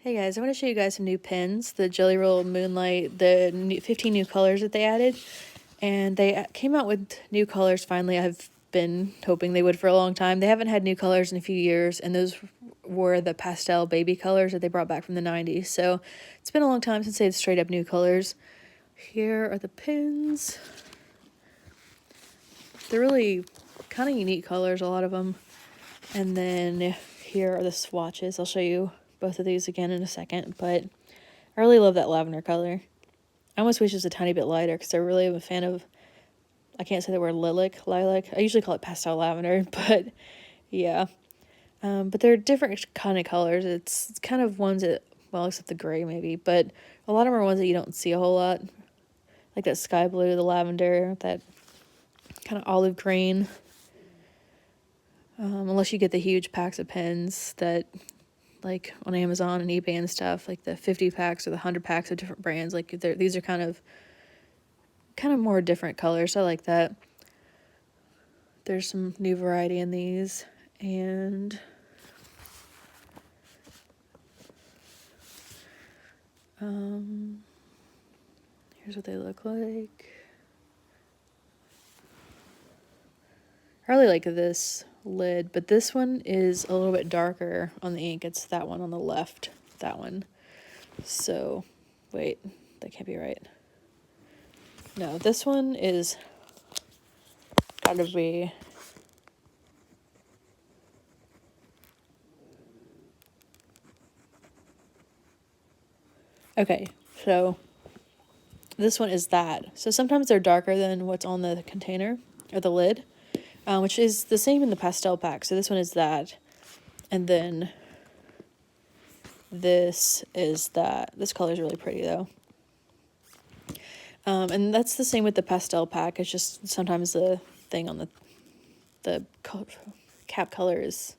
Hey guys, I want to show you guys some new pens, the Jelly Roll Moonlight, the 15 new colors that they added. And they came out with new colors finally. I've been hoping they would for a long time. They haven't had new colors in a few years, and those were the pastel baby colors that they brought back from the 90s. So it's been a long time since they had straight up new colors. Here are the pens. They're really kind of unique colors, a lot of them. And then here are the swatches. I'll show you both of these again in a second, but I really love that lavender color. I almost wish it was a tiny bit lighter because I really am a fan of, I can't say the word lilac. I usually call it pastel lavender, but yeah. But they're different kind of colors. It's kind of ones that, well, except the gray maybe, but a lot of them are ones that you don't see a whole lot. Like that sky blue, the lavender, that kind of olive green. Unless you get the huge packs of pens that, like on Amazon and eBay and stuff, like the 50 packs or the 100 packs of different brands. Like these are kind of more different colors. I like that. There's some new variety in these, and here's what they look like. I really like this lid, but this one is a little bit darker on the ink. It's that one on the left, that one. So, wait, that can't be right. No, this one is gotta be, okay, so this one is that. So sometimes they're darker than what's on the container or the lid, which is the same in the pastel pack. So this one is that. And then this is that. This color is really pretty though. And that's the same with the pastel pack. It's just sometimes the thing on the cap color is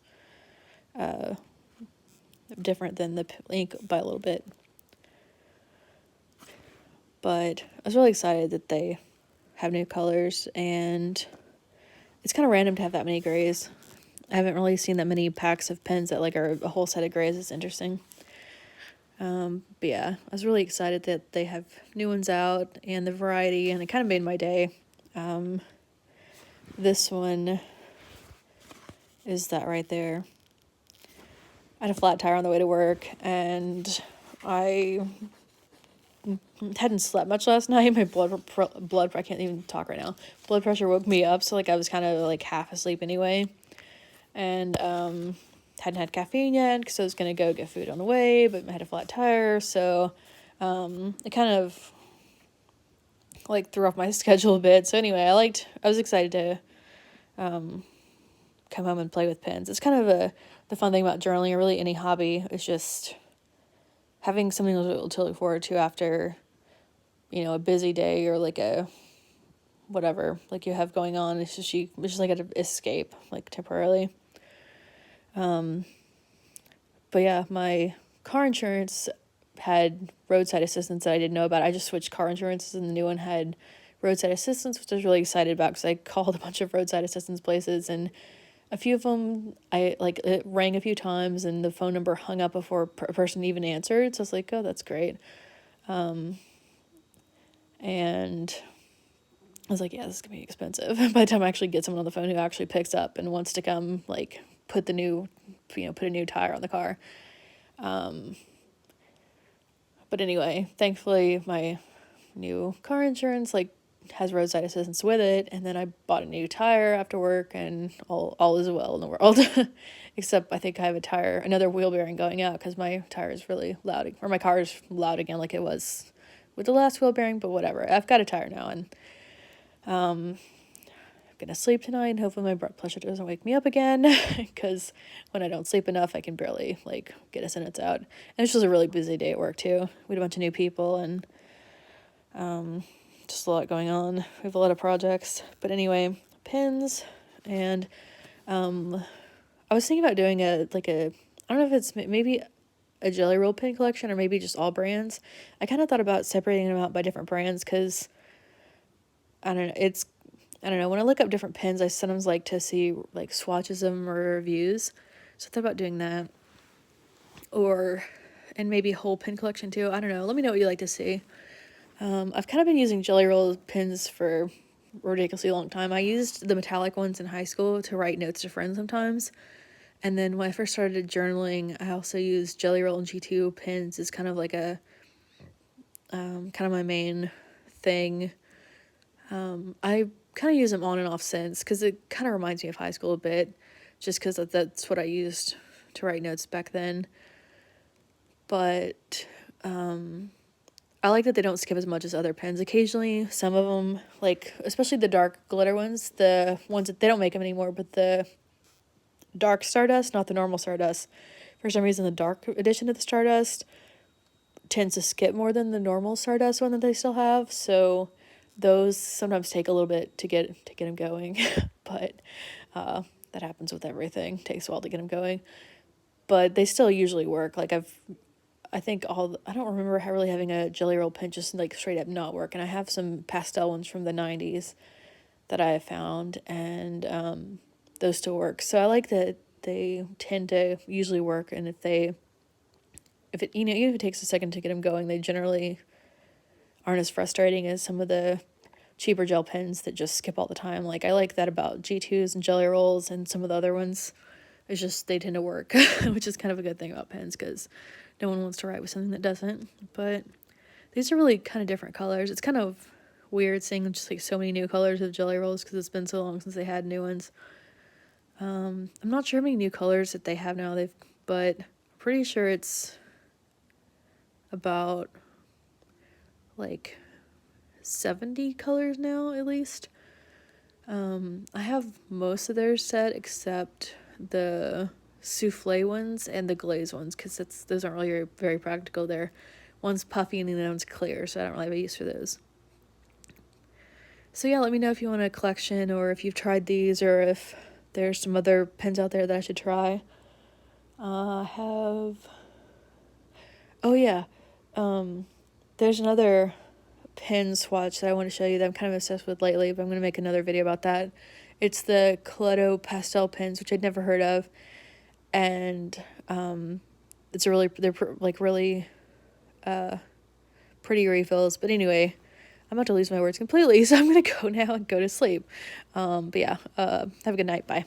different than the ink by a little bit. But I was really excited that they have new colors, and it's kind of random to have that many grays. I haven't really seen that many packs of pens that like are a whole set of grays. It's interesting. But yeah, I was really excited that they have new ones out and the variety, and it kind of made my day. This one is that right there. I had a flat tire on the way to work, and I hadn't slept much last night. My blood I can't even talk right now. Blood pressure woke me up, so like I was kind of like half asleep anyway, and hadn't had caffeine yet because I was gonna go get food on the way, but I had a flat tire, so it kind of like threw off my schedule a bit. So anyway, I was excited to come home and play with pens. It's kind of the fun thing about journaling, or really any hobby, is just having something to look forward to after, a busy day or like a whatever like you have going on. It's just like an escape, like temporarily. But yeah, my car insurance had roadside assistance that I didn't know about. I just switched car insurances, and the new one had roadside assistance, which I was really excited about because I called a bunch of roadside assistance places, and a few of them, it rang a few times and the phone number hung up before a person even answered. So I was like, oh, that's great. And I was like, yeah, this is going to be expensive. By the time I actually get someone on the phone who actually picks up and wants to come, like, put a new tire on the car. But anyway, thankfully, my new car insurance, has roadside assistance with it, and then I bought a new tire after work, and all is well in the world. Except I think I have another wheel bearing going out because my tire is really loud, or my car is loud again like it was with the last wheel bearing, but whatever. I've got a tire now, and I'm gonna sleep tonight, and hopefully my blood pressure doesn't wake me up again, because when I don't sleep enough, I can barely, get a sentence out. And it's just a really busy day at work, too. We had a bunch of new people, and just a lot going on. We have a lot of projects. But anyway, pens, and I was thinking about doing I don't know if it's maybe a Jelly Roll pen collection or maybe just all brands. I kind of thought about separating them out by different brands because, I don't know, when I look up different pens, I sometimes like to see, swatches of them or reviews. So I thought about doing that. and maybe a whole pen collection too. I don't know. Let me know what you like to see. I've kind of been using Jelly Roll pens for a ridiculously long time. I used the metallic ones in high school to write notes to friends sometimes. And then when I first started journaling, I also used Jelly Roll and G2 pens as kind of like a, kind of my main thing. I kind of use them on and off since, because it kind of reminds me of high school a bit, just because that's what I used to write notes back then. But I like that they don't skip as much as other pens. Occasionally, some of them, like especially the dark glitter ones, the ones that they don't make them anymore, but the dark Stardust, not the normal Stardust. For some reason, the dark edition of the Stardust tends to skip more than the normal Stardust one that they still have. So those sometimes take a little bit to get them going, but that happens with everything. It takes a while to get them going, but they still usually work. Like I think I don't remember really having a Jelly Roll pen just like straight up not work. And I have some pastel ones from the 90s that I have found, and those still work. So I like that they tend to usually work. And if it, even if it takes a second to get them going, they generally aren't as frustrating as some of the cheaper gel pens that just skip all the time. Like I like that about G2s and Jelly Rolls and some of the other ones. It's just they tend to work, which is kind of a good thing about pens, because no one wants to write with something that doesn't. But these are really kind of different colors. It's kind of weird seeing just like so many new colors of Jelly Rolls, because it's been so long since they had new ones. I'm not sure how many new colors that they have now. But I'm pretty sure it's about like 70 colors now, at least. I have most of their set except the souffle ones and the glaze ones, because those aren't really very practical. One's puffy and the other one's clear, so I don't really have a use for those. So yeah, let me know if you want a collection, or if you've tried these, or if there's some other pens out there that I should try. Oh yeah, there's another pen swatch that I want to show you that I'm kind of obsessed with lately, but I'm going to make another video about that. It's the Cluedo pastel pens, which I'd never heard of, and they're really pretty refills. But anyway, I'm about to lose my words completely, so I'm going to go now and go to sleep. But yeah, have a good night. Bye.